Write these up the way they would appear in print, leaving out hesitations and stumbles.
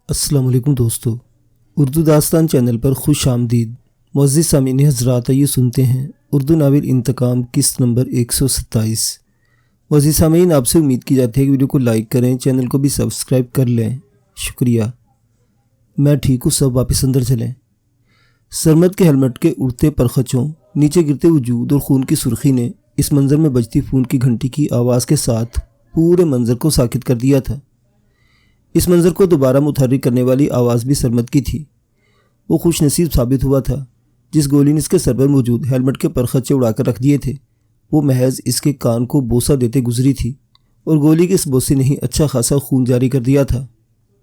السلام علیکم دوستو، اردو داستان چینل پر خوش آمدید۔ معزز سامعین حضرات، آئیے سنتے ہیں اردو ناول انتقام قسط نمبر 127۔ معزز سامعین، آپ سے امید کی جاتی ہے کہ ویڈیو کو لائک کریں، چینل کو بھی سبسکرائب کر لیں۔ شکریہ۔ میں ٹھیک ہوں، سب واپس اندر چلیں۔ سرمد کے ہیلمٹ کے اڑتے پرخچوں، نیچے گرتے وجود اور خون کی سرخی نے اس منظر میں بجتی فون کی گھنٹی کی آواز کے ساتھ پورے منظر کو ساکت کر دیا تھا۔ اس منظر کو دوبارہ متحرک کرنے والی آواز بھی سرمد کی تھی۔ وہ خوش نصیب ثابت ہوا تھا۔ جس گولی نے اس کے سر پر موجود ہیلمٹ کے پرخچے اڑا کر رکھ دیے تھے، وہ محض اس کے کان کو بوسہ دیتے گزری تھی، اور گولی کے اس بوسے نے ہی اچھا خاصا خون جاری کر دیا تھا۔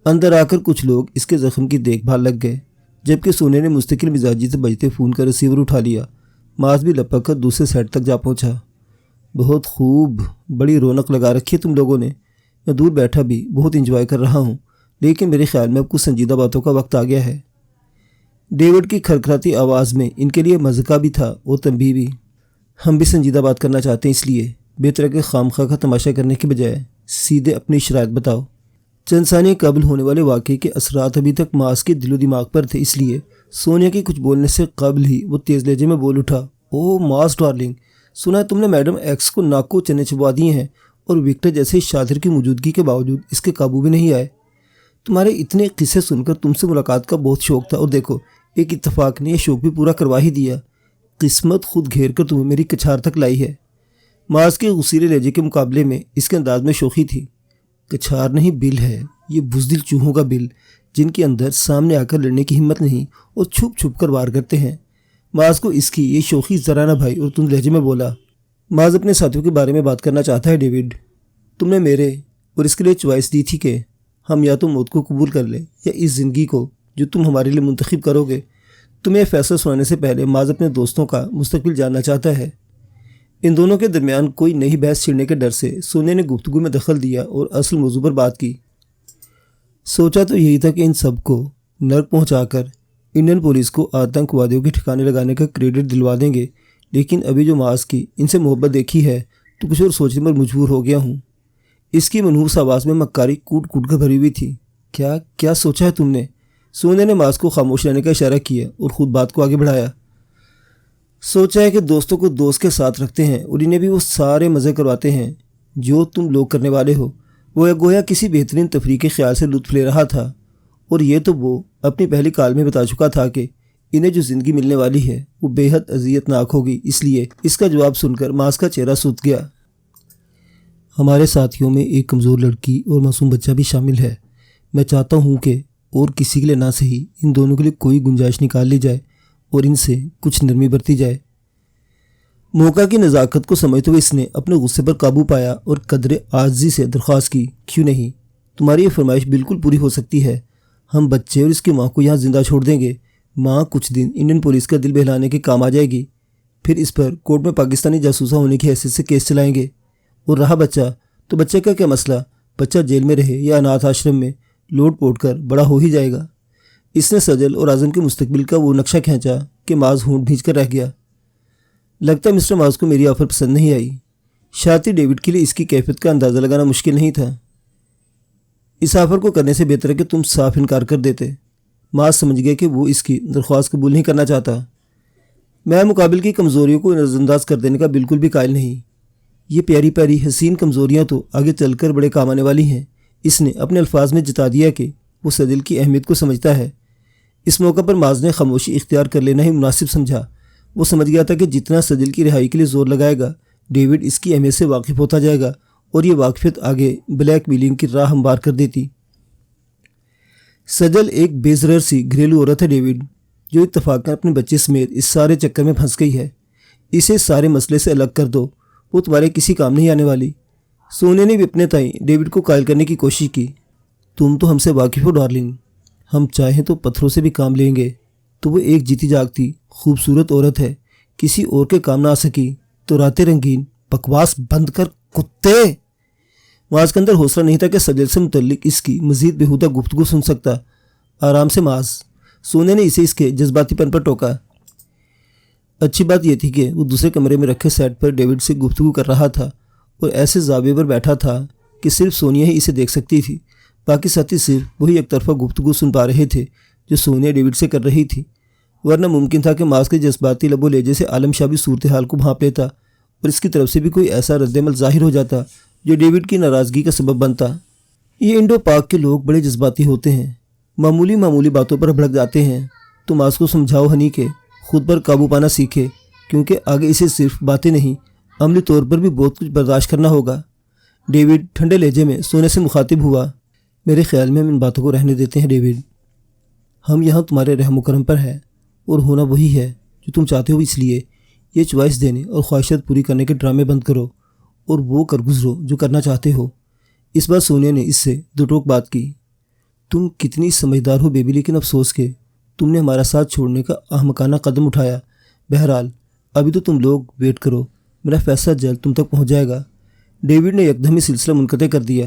اندر آ کر کچھ لوگ اس کے زخم کی دیکھ بھال لگ گئے، جبکہ سونے نے مستقل مزاجی سے بجتے فون کا ریسیور اٹھا لیا۔ ماس بھی لپک کر دوسرے سائڈ تک جا پہنچا۔ بہت خوب، بڑی رونق لگا رکھی ہے تم لوگوں نے۔ میں دور بیٹھا بھی بہت انجوائے کر رہا ہوں، لیکن میرے خیال میں اب کچھ سنجیدہ باتوں کا وقت آ گیا ہے۔ ڈیوڈ کی کھرکھراتی آواز میں ان کے لیے مذاق بھی تھا اور تنبیہ بھی۔ ہم بھی سنجیدہ بات کرنا چاہتے ہیں، اس لیے بہتر ہے کہ خامخواہ کا تماشا کرنے کے بجائے سیدھے اپنی شرائط بتاؤ۔ چند ثانیے قبل ہونے والے واقعے کے اثرات ابھی تک ماس کے دل و دماغ پر تھے، اس لیے سونیا کے کچھ بولنے سے قبل ہی وہ تیز لہجے میں بول اٹھا۔ اوہ ماس ڈارلنگ، سنا ہے تم نے میڈم ایکس کو ناک کو چنے چبوا دیے ہیں، اور وکٹر جیسے شاطر کی موجودگی کے باوجود اس کے قابو بھی نہیں آئے۔ تمہارے اتنے قصے سن کر تم سے ملاقات کا بہت شوق تھا، اور دیکھو ایک اتفاق نے یہ شوق بھی پورا کروا ہی دیا۔ قسمت خود گھیر کر تمہیں میری کچھار تک لائی ہے۔ ماس کے غصیلے لہجے کے مقابلے میں اس کے انداز میں شوخی تھی۔ کچھار نہیں، بل ہے، یہ بزدل چوہوں کا بل، جن کے اندر سامنے آ کر لڑنے کی ہمت نہیں اور چھپ چھپ کر وار کرتے ہیں۔ ماس کو اس کی یہ شوخی ذرا نہ بھائی اور تند لہجے میں بولا۔ ماس اپنے ساتھیوں کے بارے میں بات کرنا چاہتا ہے ڈیوڈ۔ تم نے میرے اور اس کے لیے چوائس دی تھی کہ ہم یا تو موت کو قبول کر لیں یا اس زندگی کو جو تم ہمارے لیے منتخب کرو گے۔ تمہیں فیصلہ سنانے سے پہلے ماز اپنے دوستوں کا مستقبل جاننا چاہتا ہے۔ ان دونوں کے درمیان کوئی نئی بحث چھڑنے کے ڈر سے سونے نے گفتگو میں دخل دیا اور اصل موضوع پر بات کی۔ سوچا تو یہی تھا کہ ان سب کو نرک پہنچا کر انڈین پولیس کو آتنک وادیوں کے ٹھکانے لگانے کا کریڈٹ دلوا دیں گے، لیکن ابھی جو ماس کی ان سے محبت دیکھی ہے تو کچھ اور سوچنے پر مجبور ہو گیا ہوں۔ اس کی منحوس آواز میں مکاری کوٹ کوٹ کر بھری ہوئی تھی۔ کیا سوچا ہے تم نے؟ سونے نے ماس کو خاموش رہنے کا اشارہ کیا اور خود بات کو آگے بڑھایا۔ سوچا ہے کہ دوستوں کو دوست کے ساتھ رکھتے ہیں اور انہیں بھی وہ سارے مزے کرواتے ہیں جو تم لوگ کرنے والے ہو۔ وہ گویا کسی بہترین تفریح کے خیال سے لطف لے رہا تھا، اور یہ تو وہ اپنی پہلی کال میں بتا چکا تھا کہ انہیں جو زندگی ملنے والی ہے وہ بے حد اذیت ناک ہوگی۔ اس لیے اس کا جواب سن کر ماس کا چہرہ سوت گیا۔ ہمارے ساتھیوں میں ایک کمزور لڑکی اور معصوم بچہ بھی شامل ہے۔ میں چاہتا ہوں کہ اور کسی کے لیے نہ صحیح، ان دونوں کے لیے کوئی گنجائش نکال لی جائے اور ان سے کچھ نرمی برتی جائے۔ موقع کی نزاکت کو سمجھتے ہوئے اس نے اپنے غصے پر قابو پایا اور قدر عاجزی سے درخواست کی، کیوں نہیں؟ تمہاری یہ فرمائش بالکل پوری ہو سکتی ہے۔ ہم بچے اور اس کی ماں کو یہاں زندہ چھوڑ دیں گے۔ ماں کچھ دن انڈین پولیس کا دل بہلانے کے کام آ جائے گی، پھر اس پر کورٹ میں پاکستانی جاسوسہ ہونے کی حیثیت سے کیس چلائیں گے۔ اور رہا بچہ، تو بچے کا کیا مسئلہ؟ بچہ جیل میں رہے یا اناتھ آشرم میں لوٹ پوٹ کر بڑا ہو ہی جائے گا۔ اس نے سجل اور اعظم کے مستقبل کا وہ نقشہ کھینچا کہ ماز ہونٹ بھیج کر رہ گیا۔ لگتا ہے مسٹر ماز کو میری آفر پسند نہیں آئی۔ شارتی ڈیوڈ کے لیے اس کی کیفیت کا اندازہ لگانا مشکل نہیں تھا۔ اس آفر کو کرنے سے بہتر ہے کہ تم صاف انکار کر دیتے۔ ماز سمجھ گیا کہ وہ اس کی درخواست قبول نہیں کرنا چاہتا۔ میں مقابل کی کمزوریوں کو نظر انداز کر دینے کا بالکل بھی قائل نہیں۔ یہ پیاری پیاری حسین کمزوریاں تو آگے چل کر بڑے کام آنے والی ہیں۔ اس نے اپنے الفاظ میں جتا دیا کہ وہ سجل کی اہمیت کو سمجھتا ہے۔ اس موقع پر ماز نے خاموشی اختیار کر لینا ہی مناسب سمجھا۔ وہ سمجھ گیا تھا کہ جتنا سجل کی رہائی کے لیے زور لگائے گا، ڈیوڈ اس کی اہمیت سے واقف ہوتا جائے گا، اور یہ واقفیت آگے بلیک میلنگ کی راہ ہموار کر دیتی۔ سجل ایک بے ضرر سی گھریلو عورت ہے ڈیوڈ، جو اتفاقاً اپنے بچے سمیت اس سارے چکر میں پھنس گئی ہے۔ اسے سارے مسئلے سے الگ کر دو، وہ تمہارے کسی کام نہیں آنے والی۔ سونے نے بھی اپنے تائیں ڈیوڈ کو قائل کرنے کی کوشش کی۔ تم تو ہم سے واقف ہو ڈارلنگ، ہم چاہیں تو پتھروں سے بھی کام لیں گے۔ تو وہ ایک جیتی جاگتی خوبصورت عورت ہے، کسی اور کے کام نہ آ سکی تو راتیں رنگین۔ بکواس بند کر کتے۔ ماز کے اندر حوصلہ نہیں تھا کہ سجل سے متعلق اس کی مزید بےہودہ گفتگو سن سکتا۔ آرام سے ماز، سونے نے اسے اس کے جذباتی پن پر ٹوکا۔ اچھی بات یہ تھی کہ وہ دوسرے کمرے میں رکھے سیٹ پر ڈیوڈ سے گفتگو کر رہا تھا اور ایسے زاویے پر بیٹھا تھا کہ صرف سونیا ہی اسے دیکھ سکتی تھی۔ باقی ساتھی صرف وہی ایک طرفہ گفتگو سن پا رہے تھے جو سونیا ڈیوڈ سے کر رہی تھی، ورنہ ممکن تھا کہ معاذ کے جذباتی لب و لہجے سے عالم شاہ بھی صورتحال کو بھانپ لیتا اور اس کی طرف سے بھی کوئی ایسا رد عمل ظاہر ہو جاتا جو ڈیوڈ کی ناراضگی کا سبب بنتا۔ یہ انڈو پاک کے لوگ بڑے جذباتی ہوتے ہیں، معمولی باتوں پر بھڑک جاتے ہیں۔ تو معاذ کو سمجھاؤ ہنی کہ خود پر قابو پانا سیکھے، کیونکہ آگے اسے صرف باتیں نہیں، عملی طور پر بھی بہت کچھ برداشت کرنا ہوگا۔ ڈیوڈ ٹھنڈے لہجے میں سونے سے مخاطب ہوا۔ میرے خیال میں ہم ان باتوں کو رہنے دیتے ہیں ڈیوڈ، ہم یہاں تمہارے رحم و کرم پر ہیں اور ہونا وہی ہے جو تم چاہتے ہو، اس لیے یہ چوائس دینے اور خواہشات پوری کرنے کے ڈرامے بند کرو اور وہ کر گزرو جو کرنا چاہتے ہو۔ اس بار سونیا نے اس سے دو ٹوک بات کی۔ تم کتنی سمجھدار ہو بیبی، لیکن افسوس کہ تم نے ہمارا ساتھ چھوڑنے کا احمقانہ قدم اٹھایا۔ بہرحال ابھی تو تم لوگ ویٹ کرو، میرا فیصلہ جلد تم تک پہنچ جائے گا۔ ڈیوڈ نے یکدم ہی سلسلہ منقطع کر دیا۔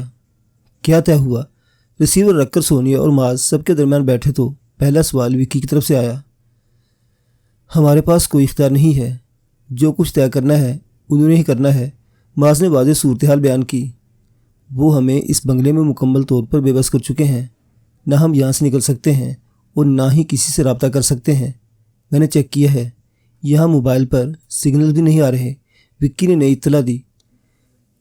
کیا طے ہوا؟ ریسیور رکھ کر سونیا اور معاذ سب کے درمیان بیٹھے تو پہلا سوال وکی کی طرف سے آیا۔ ہمارے پاس کوئی اختیار نہیں ہے، جو کچھ طے کرنا ہے انہوں نے ہی کرنا ہے، معاذ نے واضح صورتحال بیان کی۔ وہ ہمیں اس بنگلے میں مکمل طور پر بے بس کر چکے ہیں، نہ ہم یہاں سے نکل سکتے ہیں اور نہ ہی کسی سے رابطہ کر سکتے ہیں۔ میں نے چیک کیا ہے، یہاں موبائل پر سگنل بھی نہیں آ رہے۔ وکی نے نئی اطلاع دی۔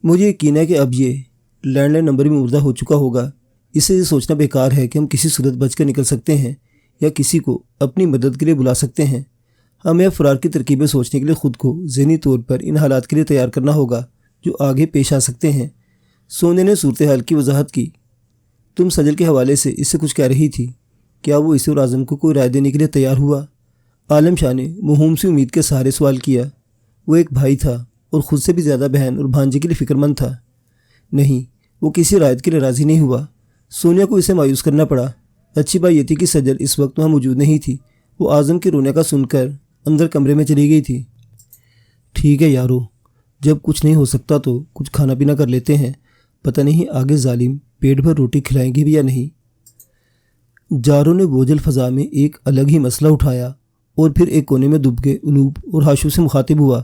مجھے یقین ہے کہ اب یہ لینڈ لائن نمبر بھی مردہ ہو چکا ہوگا، اس سے یہ سوچنا بیکار ہے کہ ہم کسی صورت بچ کر نکل سکتے ہیں یا کسی کو اپنی مدد کے لیے بلا سکتے ہیں۔ ہمیں اب فرار کی ترکیبیں سوچنے کے لیے خود کو ذہنی طور پر ان حالات کے لیے تیار کرنا ہوگا جو آگے پیش آ سکتے ہیں۔ سونے نے صورتحال کی وضاحت کی۔ تم سجل کے حوالے سے اس سے کچھ کہہ رہی تھی، کیا وہ اسے اور اعظم کو کوئی رائے دینے کے لیے تیار ہوا؟ عالم شاہ نے موہوم سی امید کے سہارے سوال کیا۔ وہ ایک بھائی تھا اور خود سے بھی زیادہ بہن اور بھانجے کے لیے فکر مند تھا۔ نہیں، وہ کسی رائے کے لیے راضی نہیں ہوا۔ سونیا کو اسے مایوس کرنا پڑا۔ اچھی بات یہ تھی کہ سجل اس وقت وہاں موجود نہیں تھی۔ وہ اعظم کے رونے کا سن کر اندر کمرے میں چلی گئی تھی۔ ٹھیک ہے یارو، جب کچھ نہیں ہو سکتا تو کچھ کھانا پینا کر لیتے ہیں، پتہ نہیں آگے ظالم پیٹ بھر روٹی کھلائیں گے بھی یا نہیں۔ جارو نے بوجھل فضا میں ایک الگ ہی مسئلہ اٹھایا اور پھر ایک کونے میں دب کے انوپ اور ہاشو سے مخاطب ہوا۔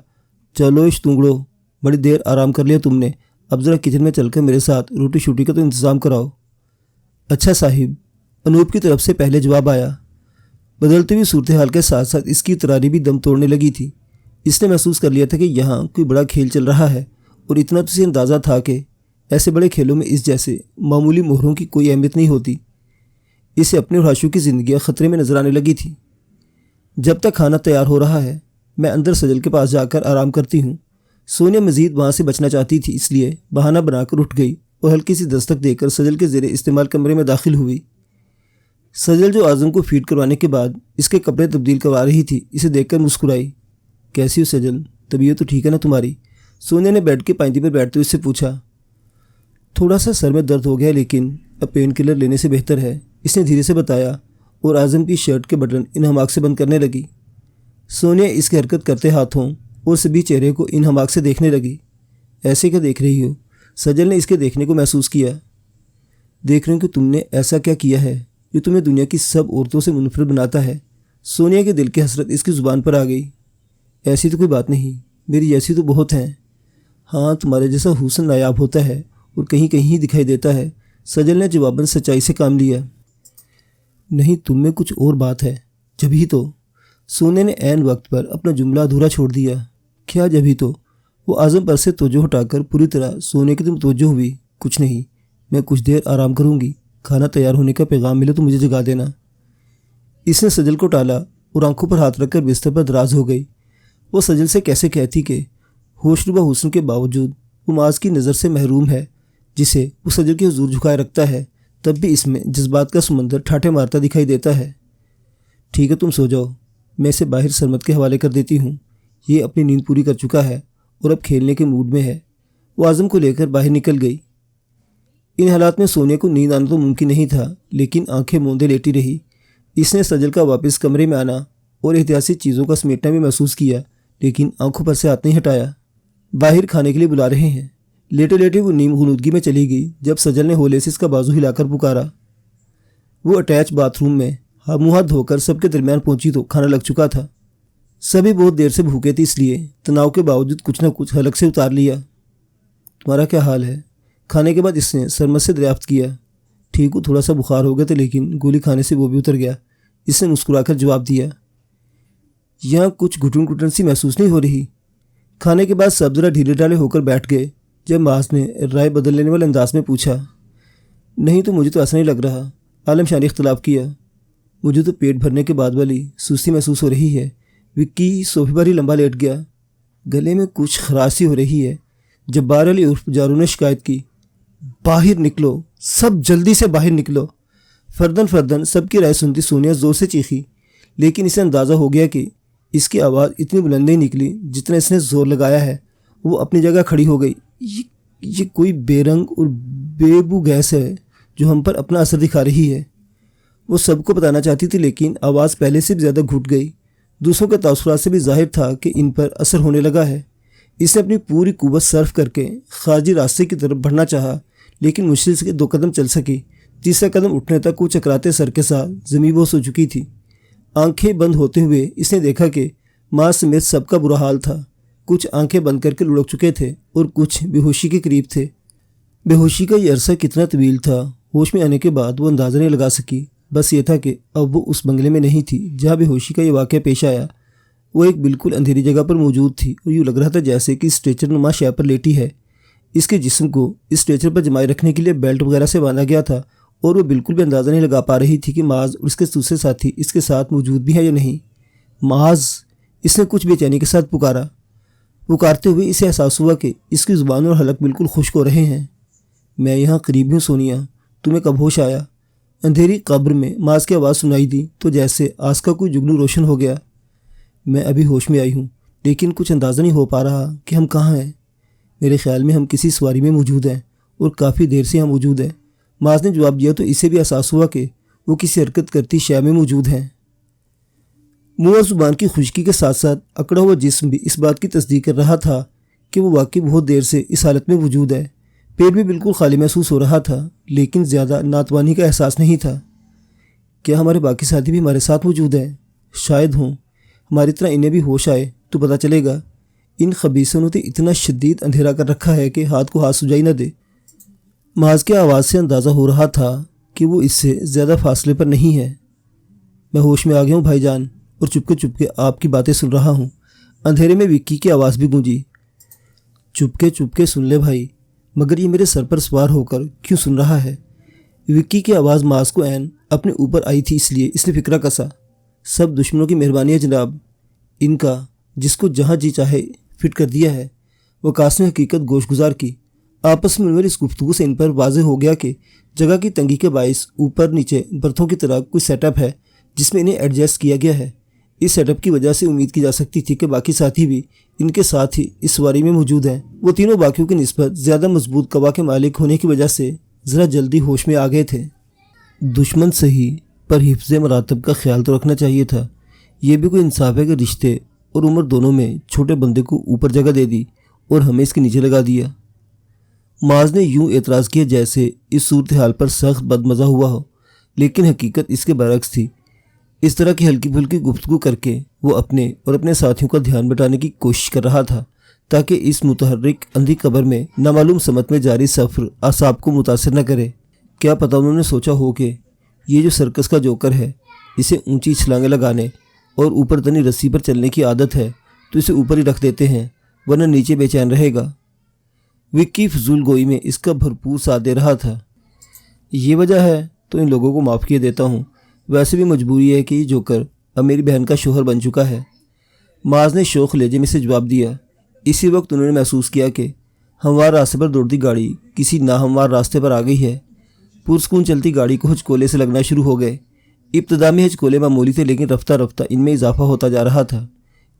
چلو اشتونگڑو، بڑی دیر آرام کر لیا تم نے، اب ذرا کچن میں چل کر میرے ساتھ روٹی شوٹی کا تو انتظام کراؤ۔ اچھا صاحب، انوپ کی طرف سے پہلے جواب آیا۔ بدلتی ہوئی صورتحال کے ساتھ ساتھ اس کی تراری بھی دم توڑنے لگی تھی۔ اس نے محسوس کر لیا تھا کہ یہاں کوئی بڑا کھیل چل رہا ہے، اور اتنا تو اسے اندازہ تھا کہ ایسے بڑے کھیلوں میں اس جیسے معمولی مہروں کی کوئی اہمیت نہیں ہوتی۔ اسے اپنے اور ہاشو کی زندگیاں خطرے میں نظر آنے لگی تھی۔ جب تک کھانا تیار ہو رہا ہے میں اندر سجل کے پاس جا کر آرام کرتی ہوں۔ سونیا مزید وہاں سے بچنا چاہتی تھی، اس لیے بہانہ بنا کر اٹھ گئی اور ہلکی سی دستک دے کر سجل کے زیر استعمال کمرے میں داخل ہوئی۔ سجل جو اعظم کو فیڈ کروانے کے بعد اس کے کپڑے تبدیل کروا رہی تھی، اسے دیکھ کر مسکرائی۔ کیسی ہو سجل، طبیعت تو ٹھیک ہے نا تمہاری؟ سونیا نے بیڈ کے پائنتی پر بیٹھتے ہوئے اس سے پوچھا۔ تھوڑا سا سر میں درد ہو گیا، لیکن اب پین کلر لینے سے بہتر ہے، اس نے دھیرے سے بتایا اور اعظم کی شرٹ کے بٹن انہماک سے بند کرنے لگی۔ سونیا اس کی حرکت کرتے ہاتھوں اور سبھی چہرے کو انہماک سے دیکھنے لگی۔ ایسے کیا دیکھ رہی ہو؟ سجل نے اس کے دیکھنے کو محسوس کیا۔ دیکھ رہی ہوں کہ تم نے ایسا کیا کیا ہے جو تمہیں دنیا کی سب عورتوں سے منفرد بناتا ہے۔ سونیا کے دل کی حسرت اس کی زبان پر آ گئی۔ ایسی تو کوئی بات نہیں، میری جیسی تو بہت ہیں۔ ہاں، تمہارے جیسا حسن نایاب ہوتا ہے اور کہیں کہیں ہی دکھائی دیتا ہے، سجل نے جواباً سچائی سے کام لیا۔ نہیں، تم میں کچھ اور بات ہے، جبھی تو۔ سونیا نے عین وقت پر اپنا جملہ ادھورا چھوڑ دیا۔ کیا جبھی تو؟ وہ اعظم پر سے توجہ ہٹا کر پوری طرح سونے کی طرف متوجہ ہوئی۔ کچھ نہیں، میں کچھ دیر آرام کروں گی، کھانا تیار ہونے کا پیغام ملے تو مجھے جگا دینا۔ اس نے سجل کو ٹالا اور آنکھوں پر ہاتھ رکھ کر بستر پر دراز ہو گئی۔ وہ سجل سے کیسے کہتی کہ ہوشربا حسن کے باوجود وہ معاذ کی نظر سے محروم ہے، جسے وہ سجل کے حضور جھکائے رکھتا ہے، تب بھی اس میں جذبات کا سمندر ٹھاٹھے مارتا دکھائی دیتا ہے۔ ٹھیک ہے، تم سو جاؤ، میں اسے باہر سرمت کے حوالے کر دیتی ہوں، یہ اپنی نیند پوری کر چکا ہے اور اب کھیلنے کے موڈ میں ہے۔ وہ اعظم کو لے کر باہر نکل گئی۔ ان حالات میں سونیا کو نیند آنا تو ممکن نہیں تھا، لیکن آنکھیں موندے لیٹی رہی۔ اس نے سجل کا واپس کمرے میں آنا اور احتیاطی چیزوں کا سمیٹنا بھی محسوس کیا، لیکن آنکھوں پر سے ہاتھ نہیں ہٹایا۔ باہر کھانے کے لیے بلا رہے ہیں۔ لیٹے لیٹے وہ نیم غنودگی میں چلی گئی جب سجل نے ہولے سے اس کا بازو ہلا کر پکارا۔ وہ اٹیچ باتھ روم میں منہ ہاتھ دھو کر سب کے درمیان پہنچی تو کھانا لگ چکا تھا۔ سبھی بہت دیر سے بھوکے تھے، اس لیے تناؤ کے باوجود کچھ نہ کچھ حلق سے اتار لیا۔ تمہارا کیا حال ہے؟ کھانے کے بعد اس نے سرمت سے دریافت کیا۔ ٹھیک ہوں، تھوڑا سا بخار ہو گیا تھا لیکن گولی کھانے سے وہ بھی اتر گیا، اس نے مسکرا کر جواب دیا۔ یہاں کچھ گھٹن گھٹن سی محسوس نہیں ہو رہی؟ کھانے کے بعد سب ذرا ڈھیلے ڈھالے ہو کر بیٹھ گئے جب معاذ نے رائے بدل لینے والے انداز میں پوچھا۔ نہیں تو مجھے تو ایسا نہیں لگ رہا، عالم شان نے اختلاف کیا۔ مجھے تو پیٹ بھرنے کے بعد والی سستی محسوس ہو رہی ہے۔ وکی صوفے پر ہی لمبا لیٹ گیا، گلے میں کچھ خراش سی ہو رہی ہے۔ جبار علی عرف جارو نے شکایت کی، باہر نکلو، سب جلدی سے باہر نکلو۔ فردن فردن سب کی رائے سنتی سونیا زور سے چیخی، لیکن اسے اندازہ ہو گیا کہ اس کی آواز اتنی بلند نہیں نکلی جتنا اس نے زور لگایا ہے۔ وہ اپنی جگہ کھڑی ہو گئی۔ یہ کوئی بے رنگ اور بے بو گیس ہے جو ہم پر اپنا اثر دکھا رہی ہے۔ وہ سب کو بتانا چاہتی تھی لیکن آواز پہلے سے بھی زیادہ گھٹ گئی۔ دوسروں کے تاثرات سے بھی ظاہر تھا کہ ان پر اثر ہونے لگا ہے۔ اس نے اپنی پوری قوت صرف کر کے خارجی راستے کی طرف بڑھنا چاہا، لیکن مشکل سے 2 قدم چل سکی۔ تیسرا قدم اٹھنے تک وہ چکراتے سر کے ساتھ زمین بوس ہو چکی تھی۔ آنکھیں بند ہوتے ہوئے اس نے دیکھا کہ ماں سمیت سب کا برا حال تھا۔ کچھ آنکھیں بند کر کے لڑک چکے تھے اور کچھ بے ہوشی کے قریب تھے۔ بے ہوشی کا یہ عرصہ کتنا طویل تھا، ہوش میں آنے کے بعد وہ اندازہ نہیں لگا سکی۔ بس یہ تھا کہ اب وہ اس بنگلے میں نہیں تھی جہاں بے ہوشی کا یہ واقعہ پیش آیا۔ وہ ایک بالکل اندھیری جگہ پر موجود تھی اور یوں لگ رہا تھا جیسے کہ اسٹریچر نما شے پر لیٹی ہے۔ اس کے جسم کو اسٹریچر پر جمائے رکھنے کے لیے بیلٹ وغیرہ سے باندھا گیا تھا اور وہ بالکل بھی اندازہ نہیں لگا پا رہی تھی کہ معاذ اور اس کے دوسرے ساتھی اس کے ساتھ موجود بھی ہیں یا نہیں۔ معاذ، اس نے کچھ بے چینی کے ساتھ پکارا۔ پکارتے ہوئے اسے احساس ہوا کہ اس کی زبان اور حلق بالکل خشک ہو رہے ہیں۔ میں یہاں قریب ہوں سونیا، تمہیں کب ہوش آیا؟ اندھیری قبر میں معاذ کی آواز سنائی دی تو جیسے آس کا کوئی جگنو روشن ہو گیا۔ میں ابھی ہوش میں آئی ہوں لیکن کچھ اندازہ نہیں ہو پا رہا کہ ہم کہاں ہیں۔ میرے خیال میں ہم کسی سواری میں موجود ہیں اور کافی دیر سے ہم موجود ہیں۔ معاذ نے جواب دیا تو اسے بھی احساس ہوا کہ وہ کسی حرکت کرتی شے میں موجود ہیں۔ منہ اور زبان کی خشکی کے ساتھ ساتھ اکڑا ہوا جسم بھی اس بات کی تصدیق کر رہا تھا کہ وہ واقعی بہت دیر سے اس حالت میں موجود ہے۔ پیٹ بھی بالکل خالی محسوس ہو رہا تھا لیکن زیادہ ناتوانی کا احساس نہیں تھا۔ کیا ہمارے باقی ساتھی بھی ہمارے ساتھ موجود ہیں؟ شاید ہوں، ہماری طرح انہیں بھی ہوش آئے تو پتہ چلے گا۔ ان خبیثوں نے اتنا شدید اندھیرا کر رکھا ہے کہ ہاتھ کو ہاتھ سجائی نہ دے۔ معاذ کی آواز سے اندازہ ہو رہا تھا کہ وہ اس سے زیادہ فاصلے پر نہیں ہے۔ میں ہوش میں آ گیا ہوں بھائی جان، اور چپکے آپ کی باتیں سن رہا ہوں۔ اندھیرے میں وکی کی آواز بھی گونجی۔ چپکے سن لے بھائی، مگر یہ میرے سر پر سوار ہو کر کیوں سن رہا ہے؟ وکی کی آواز معاذ کو عین اپنے اوپر آئی تھی، اس لیے اس نے فکرہ کسا۔ سب دشمنوں کی مہربانی ہے جناب، ان کا جس کو جہاں جی چاہے فٹ کر دیا ہے۔ وقاص نے حقیقت گوش گزار کی۔ آپس میں میری اس گفتگو سے ان پر واضح ہو گیا کہ جگہ کی تنگی کے باعث اوپر نیچے برتھوں کی طرح کوئی سیٹ اپ ہے جس میں انہیں ایڈجسٹ کیا گیا ہے۔ اس سیٹ اپ کی وجہ سے امید کی جا سکتی تھی کہ باقی ساتھی بھی ان کے ساتھ ہی اس سواری میں موجود ہیں۔ وہ تینوں باقیوں کی نسبت زیادہ مضبوط قوا کے مالک ہونے کی وجہ سے ذرا جلدی ہوش میں آ گئے تھے۔ دشمن صحیح پر حفظ مراتب کا خیال تو رکھنا چاہیے تھا۔ یہ بھی کوئی انصاف ہے کہ رشتے اور عمر دونوں میں چھوٹے بندے کو اوپر جگہ دے دی اور ہمیں اس کے نیچے لگا دیا۔ معاذ نے یوں اعتراض کیا جیسے اس صورتحال پر سخت بدمزہ ہوا ہو، لیکن حقیقت اس کے برعکس تھی۔ اس طرح کی ہلکی پھلکی گفتگو کر کے وہ اپنے اور اپنے ساتھیوں کا دھیان بٹانے کی کوشش کر رہا تھا تاکہ اس متحرک اندھی قبر میں نامعلوم سمت میں جاری سفر اعصاب کو متاثر نہ کرے۔ کیا پتہ انہوں نے سوچا ہو کہ یہ جو سرکس کا جوکر ہے، اسے اونچی چھلانگیں لگانے اور اوپر تنی رسی پر چلنے کی عادت ہے تو اسے اوپر ہی رکھ دیتے ہیں ورنہ نیچے بے چین رہے گا۔ وکی فضول گوئی میں اس کا بھرپور ساتھ دے رہا تھا۔ یہ وجہ ہے تو ان لوگوں کو معاف کیے دیتا ہوں، ویسے بھی مجبوری ہے کہ یہ جوکر اب میری بہن کا شوہر بن چکا ہے۔ معاذ نے شوخ لہجے میں سے جواب دیا۔ اسی وقت انہوں نے محسوس کیا کہ ہموار راستے پر دوڑتی گاڑی کسی ناہموار راستے پر آ گئی ہے۔ پرسکون چلتی گاڑی کو ہچکولے سے لگنا شروع ہو گئے۔ ابتدا میں ہچکولے معمولی تھے لیکن رفتہ رفتہ ان میں اضافہ ہوتا جا رہا تھا۔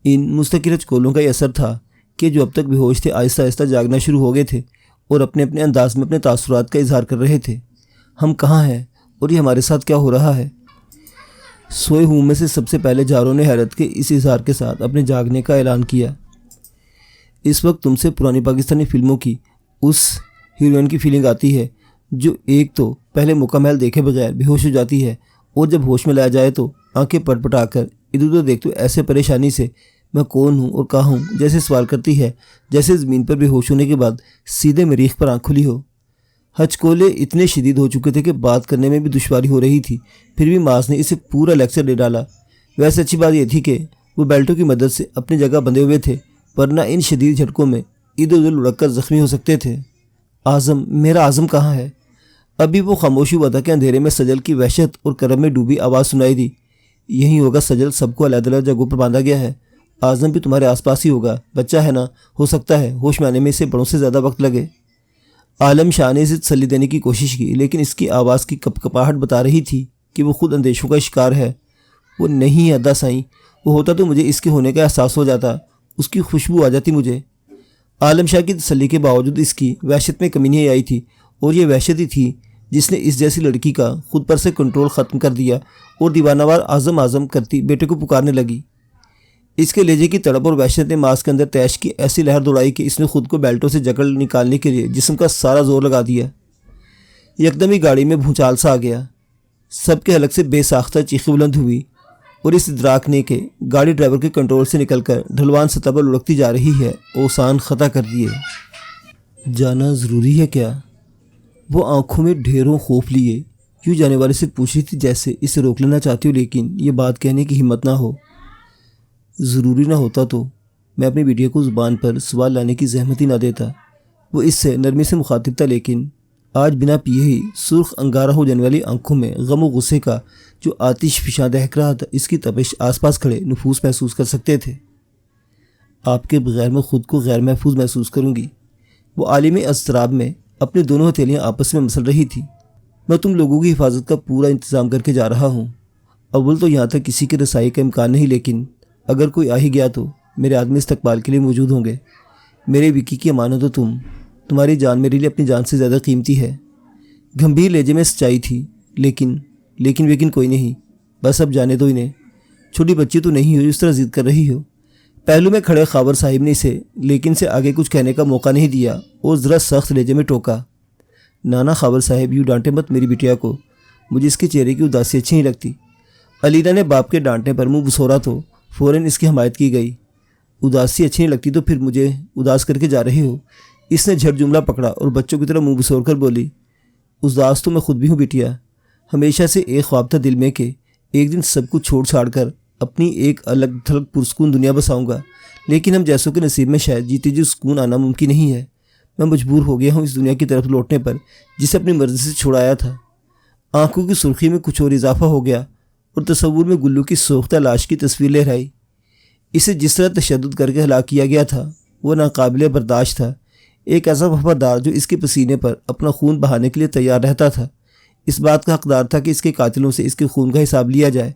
ان مستقل ہچکولوں کا یہ اثر تھا کہ جو اب تک بے ہوش تھے آہستہ آہستہ جاگنا شروع ہو گئے تھے اور اپنے اپنے انداز میں اپنے تاثرات کا اظہار کر رہے تھے۔ ہم کہاں ہیں اور یہ ہمارے ساتھ کیا ہو رہا ہے؟ سوئے ہوں میں سے سب سے پہلے جاروں نے حیرت کے اس اظہار کے ساتھ اپنے جاگنے کا اعلان کیا۔ اس وقت تم سے پرانی پاکستانی فلموں کی اس ہیروئن کی فیلنگ آتی ہے جو ایک تو پہلے مکمل دیکھے بغیر بے ہوش ہو جاتی ہے اور جب ہوش میں لایا جائے تو آنکھیں پٹ پٹا کر ادھر ادھر دیکھ تو ایسے پریشانی سے میں کون ہوں اور کہاں ہوں جیسے سوال کرتی ہے، جیسے زمین پر بے ہوش ہونے کے بعد سیدھے مریخ پر آنکھ کھلی ہو۔ ہچکولے اتنے شدید ہو چکے تھے کہ بات کرنے میں بھی دشواری ہو رہی تھی، پھر بھی ماس نے اسے پورا لیکچر دے ڈالا۔ ویسے اچھی بات یہ تھی کہ وہ بیلٹوں کی مدد سے اپنی جگہ بندھے ہوئے تھے، ورنہ ان شدید جھٹکوں میں ادھر ادھر لڑک کر زخمی ہو سکتے تھے۔ اعظم، میرا اعظم کہاں ہے؟ ابھی وہ خاموش ہوا تھا کہ اندھیرے میں سجل کی وحشت اور کرم میں ڈوبی آواز سنائی دی۔ یہی ہوگا سجل، سب کو علیحدہ جگہوں پر باندھا گیا ہے۔ اعظم بھی تمہارے آس پاس ہی ہوگا، بچہ ہے نا، ہو سکتا ہے ہوش میں آنے میں اسے بڑوں سے زیادہ وقت لگے۔ عالم شاہ نے اسے تسلی دینے کی کوشش کی، لیکن اس کی آواز کی کپکپاہٹ بتا رہی تھی کہ وہ خود اندیشوں کا شکار ہے۔ وہ نہیں ادا سائیں، وہ ہوتا تو مجھے اس کے ہونے کا احساس ہو جاتا، اس کی خوشبو آ جاتی مجھے۔ عالم شاہ کی تسلی کے باوجود اس کی وحشت میں کمی نہیں آئی تھی، اور یہ وحشت ہی تھی جس نے اس جیسی لڑکی کا خود پر سے کنٹرول ختم کر دیا اور دیوانہ وار اعظم اعظم کرتی بیٹے کو پکارنے لگی۔ اس کے لہجے کی تڑپ اور وحشت نے ماس کے اندر تیش کی ایسی لہر دوڑائی کہ اس نے خود کو بیلٹوں سے جکڑ نکالنے کے لیے جسم کا سارا زور لگا دیا۔ یکدم ہی گاڑی میں بھونچال سا آ گیا، سب کے حلق سے بے ساختہ چیخیں بلند ہوئی، اور اس ادراک نے کہ گاڑی ڈرائیور کے کنٹرول سے نکل کر ڈھلوان سطح پر لڑکتی جا رہی ہے، اوسان خطا کر دیے۔ جانا ضروری ہے کیا؟ وہ آنکھوں میں ڈھیروں خوف لیے یوں جانے والے سے پوچھ رہی تھی جیسے اسے روک لینا چاہتی ہو، لیکن یہ بات کہنے کی ہمت نہ ہو۔ ضروری نہ ہوتا تو میں اپنی بیٹی کو زبان پر سوال لانے کی زحمت ہی نہ دیتا۔ وہ اس سے نرمی سے مخاطب تھا، لیکن آج بنا پیے ہی سرخ انگارہ ہو جانے والی آنکھوں میں غم و غصے کا جو آتش فشاں دہک رہا تھا، اس کی تپش آس پاس کھڑے نفوس محسوس کر سکتے تھے۔ آپ کے بغیر میں خود کو غیر محفوظ محسوس کروں گی۔ وہ عالم اضطراب میں اپنی دونوں ہتھیلیاں آپس میں مسل رہی تھی۔ میں تم لوگوں کی حفاظت کا پورا انتظام کر کے جا رہا ہوں۔ اول تو یہاں تک کسی کی رسائی کا امکان نہیں، لیکن اگر کوئی آ ہی گیا تو میرے آدمی استقبال کے لیے موجود ہوں گے۔ میرے وکی کی امانت ہو تمہاری جان میرے لیے اپنی جان سے زیادہ قیمتی ہے۔ گھمبیر لہجے میں سچائی تھی، لیکن کوئی نہیں، بس اب جانے دو انہیں۔ چھوٹی بچی تو نہیں ہو اس طرح ضد کر رہی ہو۔ پہلو میں کھڑے خاور صاحب نے اسے لیکن سے آگے کچھ کہنے کا موقع نہیں دیا اور ذرا سخت لہجے میں ٹوکا۔ نانا خاور صاحب، یوں ڈانٹے مت میری بٹیا کو، مجھے اس کے چہرے کی اداسی اچھی نہیں لگتی۔ علینا نے باپ کے ڈانٹنے پر منہ بسورا تو فوراً اس کی حمایت کی گئی۔ اداسی اچھی نہیں لگتی تو پھر مجھے اداس کر کے جا رہے ہو؟ اس نے جھٹ جملہ پکڑا اور بچوں کی طرح منہ بسور کر بولی، اداس تو میں خود بھی ہوں بیٹیا۔ ہمیشہ سے ایک خواب تھا دل میں کہ ایک دن سب کچھ چھوڑ چھاڑ کر اپنی ایک الگ تھلگ پرسکون دنیا بساؤں گا، لیکن ہم جیسوں کے نصیب میں شاید جیتے جی سکون آنا ممکن نہیں ہے۔ میں مجبور ہو گیا ہوں اس دنیا کی طرف لوٹنے پر جسے اپنی مرضی سے چھڑایا تھا۔ آنکھوں کی سرخی میں کچھ اور اضافہ ہو گیا اور تصور میں گلو کی سوختہ لاش کی تصویر لہرائی۔ اسے جس طرح تشدد کر کے ہلاک کیا گیا تھا وہ ناقابل برداشت تھا۔ ایک ایسا وفادار جو اس کے پسینے پر اپنا خون بہانے کے لیے تیار رہتا تھا، اس بات کا حقدار تھا کہ اس کے قاتلوں سے اس کے خون کا حساب لیا جائے،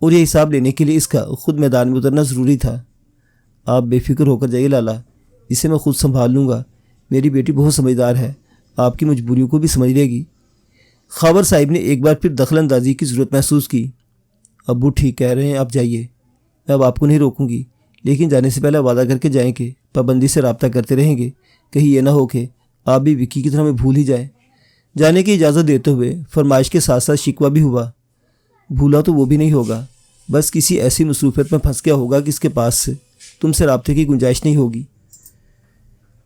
اور یہ حساب لینے کے لیے اس کا خود میدان میں اترنا ضروری تھا۔ آپ بے فکر ہو کر جائیے لالا، اسے میں خود سنبھال لوں گا۔ میری بیٹی بہت سمجھدار ہے، آپ کی مجبوریوں کو بھی سمجھ لے گی۔ خاور صاحب نے ایک بار پھر دخل اندازی کی ضرورت محسوس کی۔ ابو ٹھیک کہہ رہے ہیں، آپ جائیے، میں اب آپ کو نہیں روکوں گی، لیکن جانے سے پہلے وعدہ کر کے جائیں کہ پابندی سے رابطہ کرتے رہیں گے، کہیں یہ نہ ہو کہ آپ بھی وکی کی طرح میں بھول ہی جائیں۔ جانے کی اجازت دیتے ہوئے فرمائش کے ساتھ ساتھ شکوہ بھی ہوا۔ بھولا تو وہ بھی نہیں ہوگا، بس کسی ایسی مصروفیت میں پھنس گیا ہوگا کہ اس کے پاس سے تم سے رابطے کی گنجائش نہیں ہوگی۔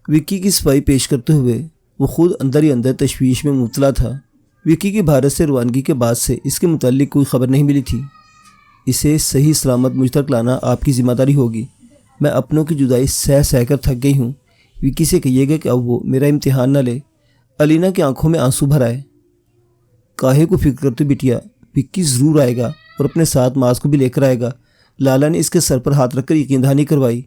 وکی کی صفائی پیش کرتے ہوئے وہ خود اندر ہی اندر تشویش میں مبتلا تھا۔ وکی کی بھارت سے روانگی کے بعد سے اس کے متعلق کوئی خبر نہیں ملی تھی۔ اسے صحیح سلامت مجھ تک لانا آپ کی ذمہ داری ہوگی۔ میں اپنوں کی جدائی سہ کر تھک گئی ہوں۔ وکی سے کہیے گا کہ اب وہ میرا امتحان نہ لے۔ علینا کی آنکھوں میں آنسو بھر آئے۔ کاہے کو فکر کرتے بیٹیا، وکی ضرور آئے گا اور اپنے ساتھ ماس کو بھی لے کر آئے گا۔ لالا نے اس کے سر پر ہاتھ رکھ کر یقین دہانی کروائی۔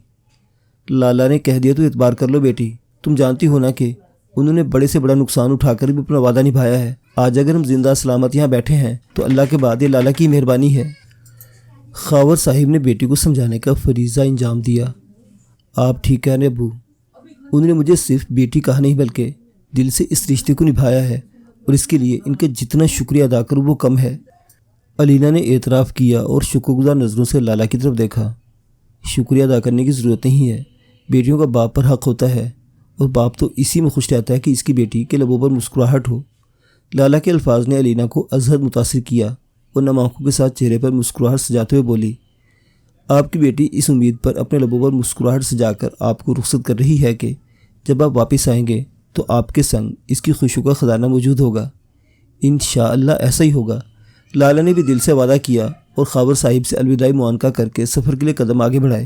لالا نے کہہ دیا تو اعتبار کر لو بیٹی، تم جانتی ہو نا کہ انہوں نے بڑے سے بڑا نقصان اٹھا کر بھی اپنا وعدہ نبھایا ہے۔ آج اگر ہم زندہ سلامت یہاں بیٹھے ہیں تو اللہ کے بعد یہ لالا کی مہربانی ہے۔ خاور صاحب نے بیٹی کو سمجھانے کا فریضہ انجام دیا۔ آپ ٹھیک کہہ رہے ابو، انہوں نے مجھے صرف بیٹی کہا نہیں بلکہ دل سے اس رشتے کو نبھایا ہے، اور اس کے لیے ان کے جتنا شکریہ ادا کروں وہ کم ہے۔ علینا نے اعتراف کیا اور شکر گزار نظروں سے لالا کی طرف دیکھا۔ شکریہ ادا کرنے کی ضرورت نہیں ہے، بیٹیوں کا باپ پر حق ہوتا ہے، اور باپ تو اسی میں خوش رہتا ہے کہ اس کی بیٹی کے لبوں پر مسکراہٹ ہو۔ لالا کے الفاظ نے علینا کو ازحد متاثر کیا اور نم آنکھوں کے ساتھ چہرے پر مسکراہٹ سجاتے ہوئے بولی، آپ کی بیٹی اس امید پر اپنے لبوں پر مسکراہٹ سجا کر آپ کو رخصت کر رہی ہے کہ جب آپ واپس آئیں گے تو آپ کے سنگ اس کی خوشبو کا خزانہ موجود ہوگا۔ انشاءاللہ ایسا ہی ہوگا۔ لالہ نے بھی دل سے وعدہ کیا اور خاور صاحب سے الوداعی معانقہ کر کے سفر کے لیے قدم آگے بڑھائے۔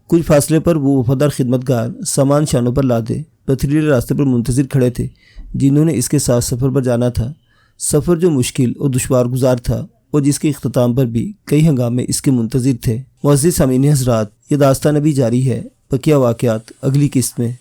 کچھ فاصلے پر وہ وفادار خدمتگار سامان شانوں پر لادے پتھریلے راستے پر منتظر کھڑے تھے جنہوں نے اس کے ساتھ سفر پر جانا تھا، سفر جو مشکل اور دشوار گزار تھا اور جس کے اختتام پر بھی کئی ہنگامے اس کے منتظر تھے۔ معزز سامعین حضرات، یہ داستان ابھی جاری ہے، بقیہ واقعات اگلی قسط میں۔